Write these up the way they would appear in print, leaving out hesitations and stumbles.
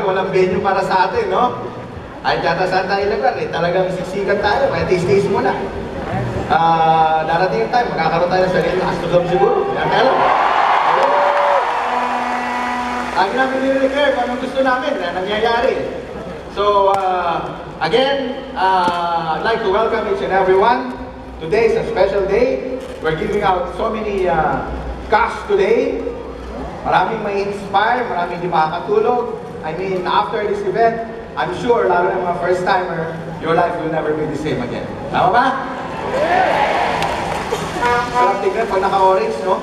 Walang venue para sa atin, no? Ay, yata saan tayo lugar, eh, talagang siksikan tayo, kaya taste-taste muna. Darating yung time, magkakaroon tayo ng sarili ng Astrodome siguro. Yan tayo lang. Lagi namin nire-recare kung anong gusto namin na nangyayari. So, again, I'd like to welcome each and everyone. Today is a special day. We're giving out so many cash today. Maraming may inspire, maraming di makakatulog. I mean, after this event, I'm sure, lalo na mga first-timer, your life will never be the same again. Tama ba? Sarap tignan pag naka-orange, no?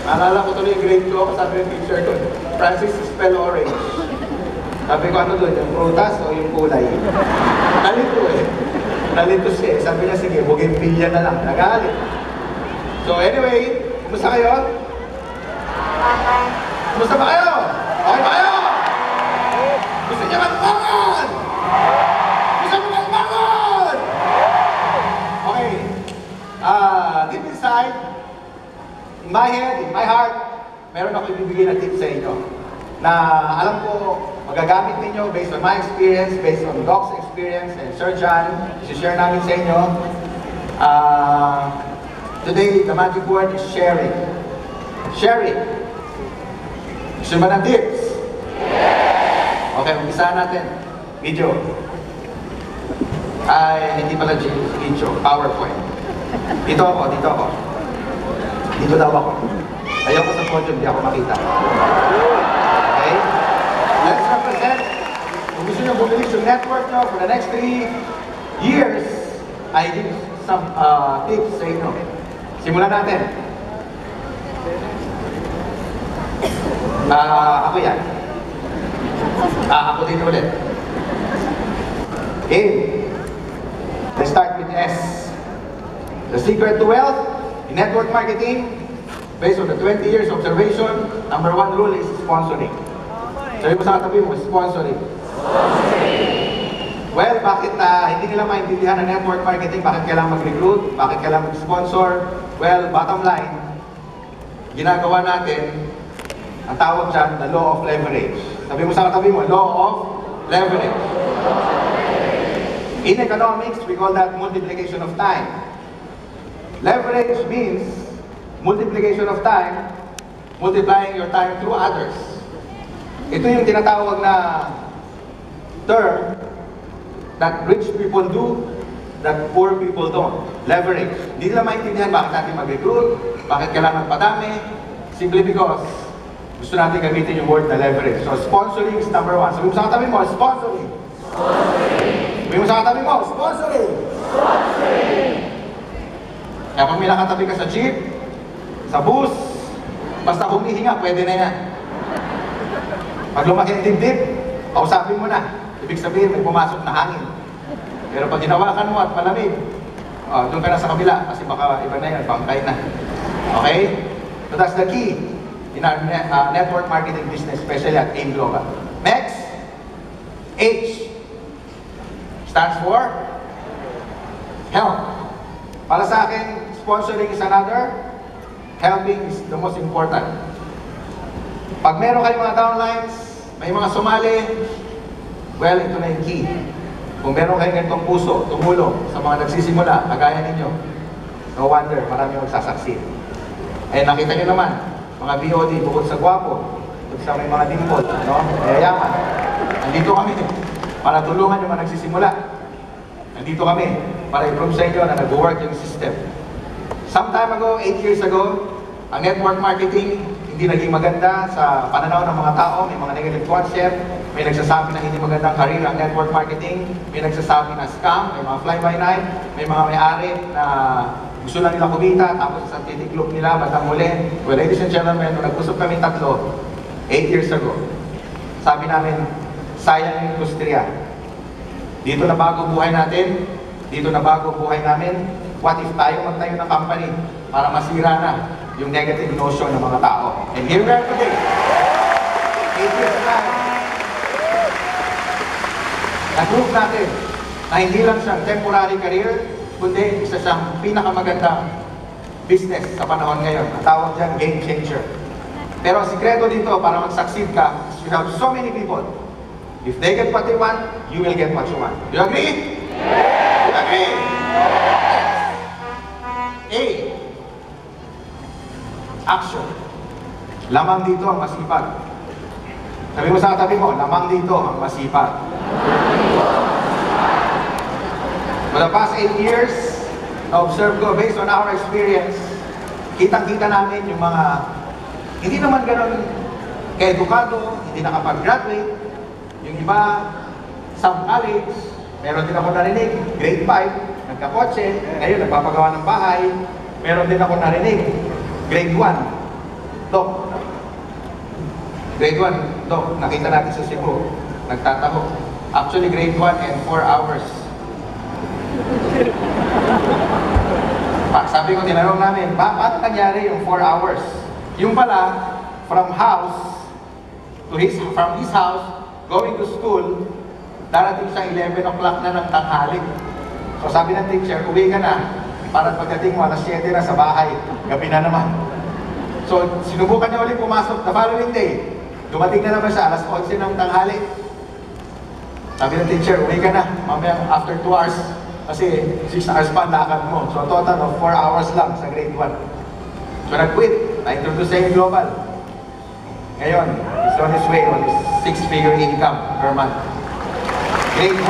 Naalala ko tuloy yung grade ko, sabi yung picture ko, Francis spell orange. Sabi ko, ano doon, yung prutas o yung kulay? Nalito eh. Nalito siya. Sabi niya, sige, bougainvillea na lang. Nagalit. So anyway, kumusta kayo? Kumusta ba kayo? Okay ba kayo? Gusto niya magbangon! Gusto niya magbangon! Okay. Deep inside, in my head, in my heart, meron ako ibibigay na tips sa inyo na alam ko magagamit ninyo based on my experience, based on Doc's experience, and Sir John, isi-share namin sa inyo. Today, the magic word is sharing. Sharing. Gusto ba ng tips? Okay, umpisahan natin. Video. Ay, hindi pala video. PowerPoint. Dito ako, dito ako. Dito daw ako. Ayoko sa podium, di ako makita. Okay? Let's represent. Kung gusto nyo bumili yung network nyo for the next 3 years, I give some tips sa inyo. Simulan natin. Ako yan. Ako din ulit. A. Let's start with S. The secret to wealth in network marketing, based on the 20 years observation, number 1 rule is sponsoring. Sabi mo sa katabi mo, sponsoring. Well, bakit hindi nila maintindihan ang network marketing? Bakit kailangan mag-recruit? Bakit kailangan mag-sponsor? Well, bottom line, ginagawa natin ang tawag dyan, the law of leverage. Sabi mo sa katabi mo, law of leverage. In economics, we call that multiplication of time. Leverage means multiplication of time, multiplying your time through others. Ito yung tinatawag na term that rich people do, that poor people don't. Leverage. Hindi nila maintindihan bakit natin mag-recruit, bakit kailangan padami, simply because gusto natin gamitin yung word na leverage. So, sponsoring is number 1. Sabi mo sa katabi mo, sponsoring. Sponsoring. Sabi mo sa katabi mo, sponsoring. Sponsoring. Kaya pag may nakatabi ka sa jeep, sa bus, basta humihinga, pwede na yan. Pag lumaki ang dibdib, kausapin mo na. Ibig sabihin, may pumasok na hangin. Pero pag hinawakan mo at malamig, doon ka na sa kabila, kasi baka iba na yan, bangkay na. Okay? So that's the key in our network marketing business, especially at AIM Global. Next, H stands for help. Para sa akin, sponsoring is another, helping is the most important. Pag meron kayong mga downlines, may mga sumali, well, ito na yung key. Kung meron kayong ganitong puso, tumulong sa mga nagsisimula, kagaya ninyo, no wonder, marami magsasucceed. Eh, nakita nyo naman, mga BOD, bukod sa gwapo, bukod sa may mga dimple, no? Yayaman. Nandito kami para tulungan yung mga nagsisimula. Nandito kami para i-prove sa inyo na nag-work yung system. Some time ago, 8 years ago, ang network marketing hindi naging maganda sa pananaw ng mga tao. May mga negative concept, may nagsasabi na hindi magandang career ang network marketing, may nagsasabi na scam, may mga fly-by-night, may mga may-ari na gusto lang nila kumita, tapos sa titiklop nila, bandang muli. Well, ladies and gentlemen, nung nag-usap kami tatlo, 8 years ago, Sabi namin, sayang yung industriya. Dito na bago buhay natin, dito na bago buhay namin. What if tayo magtayo ng company para masira na yung negative notion ng mga tao? And here we are today. 8 years na. Na-prove natin na hindi lang siyang temporary career, kundi isa siyang pinakamagandang business sa panahon ngayon. Ang tawag dyan, game changer. Pero ang sikreto dito para mag-succeed ka, you have so many people. If they get what they want, you will get what you want. Do you agree? Yeah. You agree? A. Action. Lamang dito ang masipag. Sabi mo sa katabi mo, lamang dito ang masipag. For the past 8 years, na-observe ko, based on our experience, kitang-kita namin yung mga hindi naman ganun ka-edukado, hindi nakapag-graduate, yung iba, some college, meron din ako narinig, grade 5, nagkakotse, ngayon nagpapagawa ng bahay, meron din ako narinig, grade 1, Dok. Grade 1, Dok, nakita natin sa Cebu, nagtataho. Actually, grade 1 and 4 hours. Sabi ko, tinanong namin, paano nangyari yung 4 hours? Yung pala, from his house, going to school, darating siya 11 o'clock na ng tanghali. So sabi ng teacher, uwi ka na, para pagdating mo, alas 7 na sa bahay, gabi na naman. So sinubukan niya ulit pumasok the following day. Dumating na naman siya, alas 11 ng tanghali. Sabi ng teacher, uwi ka na, mamaya after 2 hours, kasi 6 hours pa ang lakad mo. So total of 4 hours lang sa grade 1. So nag-quit, na-introduce sa global. Ngayon, he's on his way on his 6-figure income per month. Grade 1.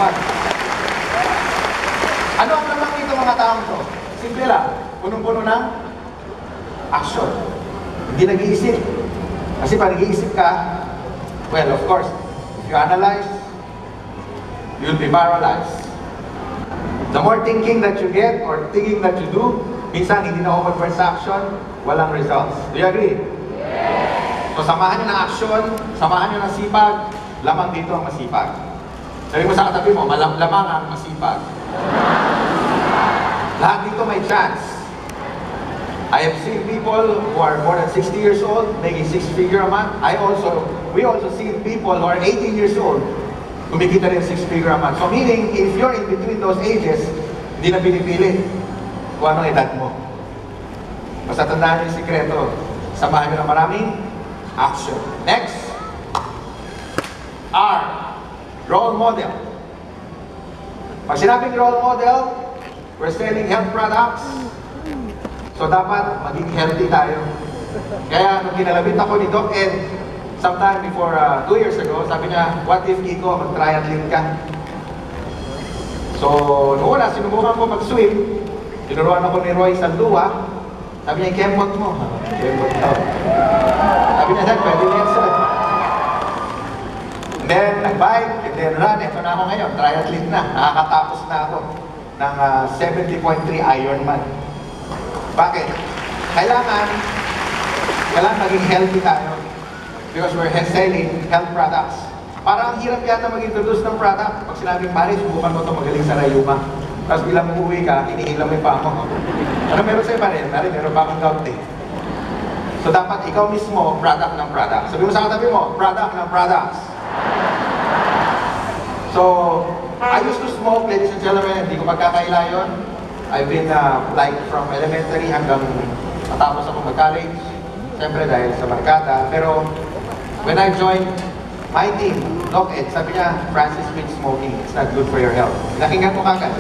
Ano ang naman dito mga taong to? Simple lang, punong-puno ng action. Hindi nag-iisip. Kasi pag nag-iisip ka, well, of course, if you analyze, you'll be paralyzed. The more thinking that you get or thinking that you do, minsan hindi na over sa action, walang results. Do you agree? Yes! So samahan nyo ng action, samahan nyo ng sipag, lamang dito ang masipag. Sabi mo sa katabi mo, lamang ang masipag. Lahat dito may chance. I have seen people who are more than 60 years old making 6-figure a month. We also see people who are 18 years old kumikita rin 6-figure a month. So meaning, if you're in between those ages, hindi na pinipili kung anong edad mo. Basta tandaan yung sikreto. Samahan nyo ng maraming action. Next. R. Role model. Pag sinabing role model, we're selling health products. So dapat maging healthy tayo. Kaya nung kinalabit ako ni Doc Ed, sometime before 2 years ago, sabi niya, what if Kiko, mag-triathlete ka? So, noong una, sinubukan ko mag-swim. Tinuruan ako ni Roy Saldua. Sabi niya, kembot mo. Kembot daw. Sabi niya, Dad, pwede niya sila. And then, nag-bike, and then run. Ito na ako ngayon, triathlete na. Nakakatapos na ako ng 70.3 Ironman. Bakit? Kailangan maging healthy tayo. Because we're selling health products. Parang hirap yata mag-introduce ng product. Pag sinabing, pare, subukan mo ito magaling sa rayuma. Tapos bilang uuwi ka, inihilam mo yung paa mo. Ano meron sa'yo pare? Pare, meron pa akong gout eh. So dapat ikaw mismo, product ng product. Sabi mo sa katabi mo, product ng products. So, I used to smoke, ladies and gentlemen, hindi ko magkakaila yun. I've been like from elementary hanggang matapos ako mag-college. Siyempre dahil sa barkada. Pero when I joined my team, Doc Ed, sabi niya, Francis, quit smoking. It's not good for your health. Nakinggan ko kagad.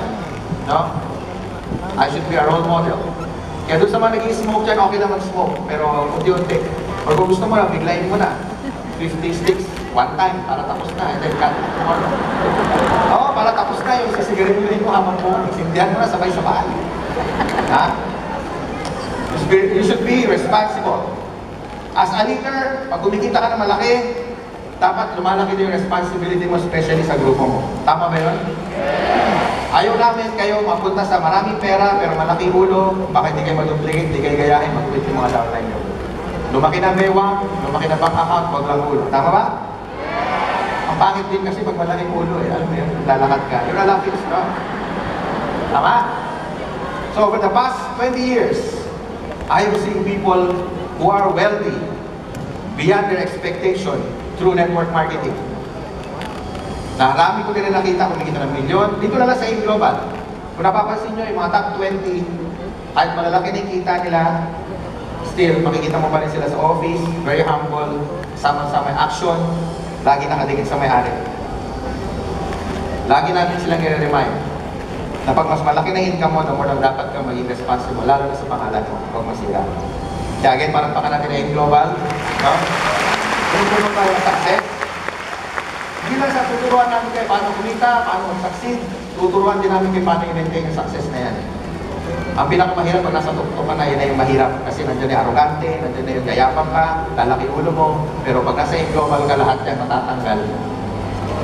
No? I should be a role model. Kaya doon sa mga nag-i-smoke dyan, okay lang mag-smoke. Pero unti-unti. Or kung gusto mo lang, biglayin mo na. 50 sticks, one time, para tapos na. And then cut tomorrow. Oo, para tapos na yung sisigarilyohin mo habang mo. Sindihan mo na sabay-sabay. Ha? You should be responsible. As a leader, pag kumikita ka na malaki, dapat lumalaki din yung responsibility mo, especially sa grupo mo. Tama ba yun? Ayaw namin kayo mapunta sa maraming pera, pero malaki ulo, baka hindi kayo maduplicate, hindi kayo gayahin, mag-quit yung mga downline nyo. Lumaki na bewang, lumaki na bank account, wag lang ulo. Tama ba? Ang pangit din kasi pag malaking ulo eh. Alam mo yun, lalakad ka. You're a laughing stock. Tama? So over the past 20 years, I have seen people who are wealthy beyond their expectation through network marketing. Narami ko din na nakita, kumikita ng milyon. Dito na lang sa Global. Kung napapansin nyo, yung mga top 20, kahit malalaki na yung kita nila, still, makikita mo pa rin sila sa office, very humble, sama-sama action, lagi nakadikit sa may-ari. Lagi natin silang i-remind na pag mas malaki na income mo, the more na dapat ka maging responsible, lalo na sa pangalan mo, huwag masira. Kaya again, parang pa ka natin na Global, no? Kung tayo ng success, hindi lang sa tuturuan namin kayo paano kumita, paano mag-succeed, tuturuan din namin kayo paano i-maintain yung success na yan. Ang pinakamahirap pag nasa tuktok ka na, yun na yung mahirap. Kasi nandiyan yung arrogante, nandiyan na yung gayapang ka, lalaki ulo mo. Pero pag nasa Global ka, lahat yan matatanggal.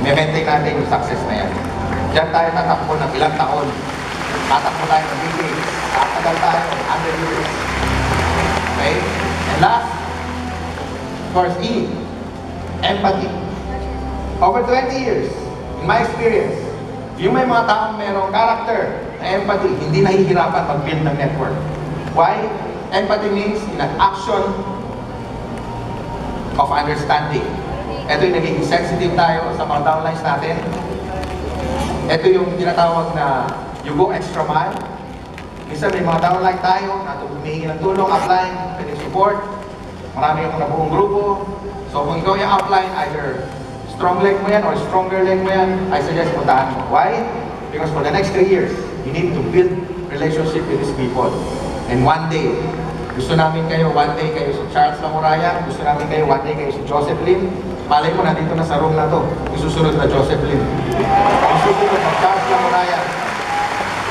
May-maintain natin yung success na yan. Diyan tayo tatakbo ng ilang taon. Tatakbo tayo ng decades. Tatagal tayo ng 100 years. Okay? And last, of course, E, empathy. Over 20 years, in my experience, yung may mga taong merong character na empathy, hindi nahihirapan mag-build ng network. Why? Empathy means in an action of understanding. Ito yung naging sensitive tayo sa mga downlines natin. Ito yung tinatawag na you go extra mile. Minsan may mga downline tayo na humihingi ng tulong, upline, pwede support. Marami yung nabuong grupo. So kung ikaw yung upline, either strong leg mo yan or stronger leg mo yan, I suggest puntahan mo. Why? Because for the next 3 years, you need to build relationship with these people. And one day, gusto namin kayo, one day kayo si Charles Lamoraya, gusto namin kayo, one day kayo si Joseph Lim. Malay mo, nandito na sa room na to, isusunod na Joseph Lim. Isusunod na Charles Lamoraya.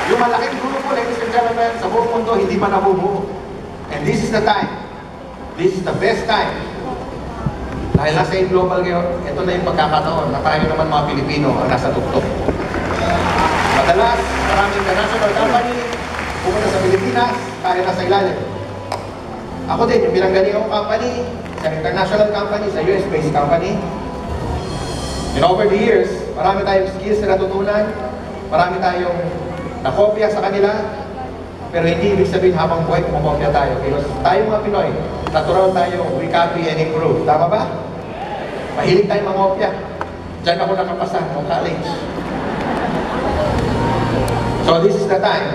Yung malaking grupo, ladies and gentlemen, sa buong mundo, hindi pa nabubuo. And this is the time. This is the best time. Dahil nasa Global ngayon, ito na yung pagkakataon na tayo naman mga Pilipino ang nasa tuktok. Madalas, maraming international company, pumunta sa Pilipinas, tayo nasa ilalim. Ako din, yung binanggaling akong company, sa international company, sa US-based company. And over the years, marami tayong skills na natutunan, marami tayong nakopya sa kanila, pero hindi ibig sabihin habang buhay kumopya tayo. Because tayo mga Pinoy, natural tayo, we copy and improve. Tama ba? Mahilig tayo mangopya. Diyan ako nakapasa ng college. So this is the time.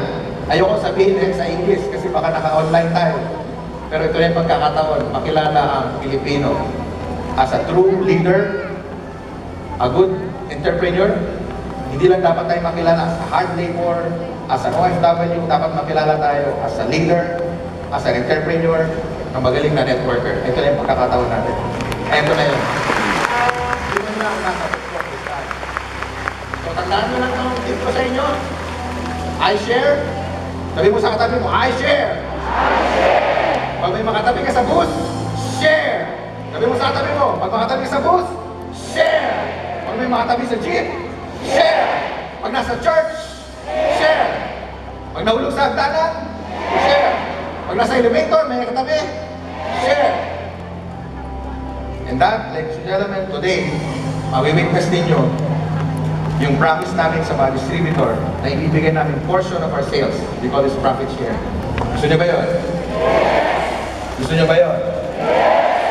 Ayoko sabihin sa English kasi baka naka-online tayo. Pero ito yung pagkakataon, makilala ang Pilipino as a true leader, a good entrepreneur. Hindi lang dapat tayo makilala as a hard labor, as an OFW, dapat makilala tayo as a leader, as an entrepreneur, na magaling na networker. Ito na yung pagkakataon natin. Ito na yun. Hindi mo na nasa network this time. So tandaan nyo lang ang tip ko sa inyo. I share. Sabi mo sa katabi mo, I share. I share. Pag may makatabi ka sa bus, share. Sabi mo sa katabi mo, pag makatabi ka sa bus, share. Pag may makatabi sa jeep, share. Pag nasa church, share. Pag nahulog sa hagdanan, share. Pag nasa elevator, may katabi, share. And that, ladies and gentlemen, today, mawi-witness ninyo yung promise namin sa mga distributor na ibibigay namin portion of our sales. We call this profit share. Gusto niyo ba yun? Gusto niyo ba yun?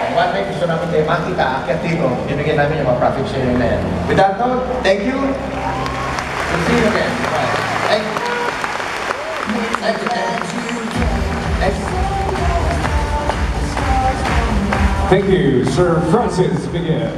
And one day, gusto namin kayo makita, akyat dito, ibigay namin yung mga profit share na yan. With that note, thank you. We'll see you again. Bye. Thank you. Thank you. Thank you. Thank you, Sir Francis Miguel.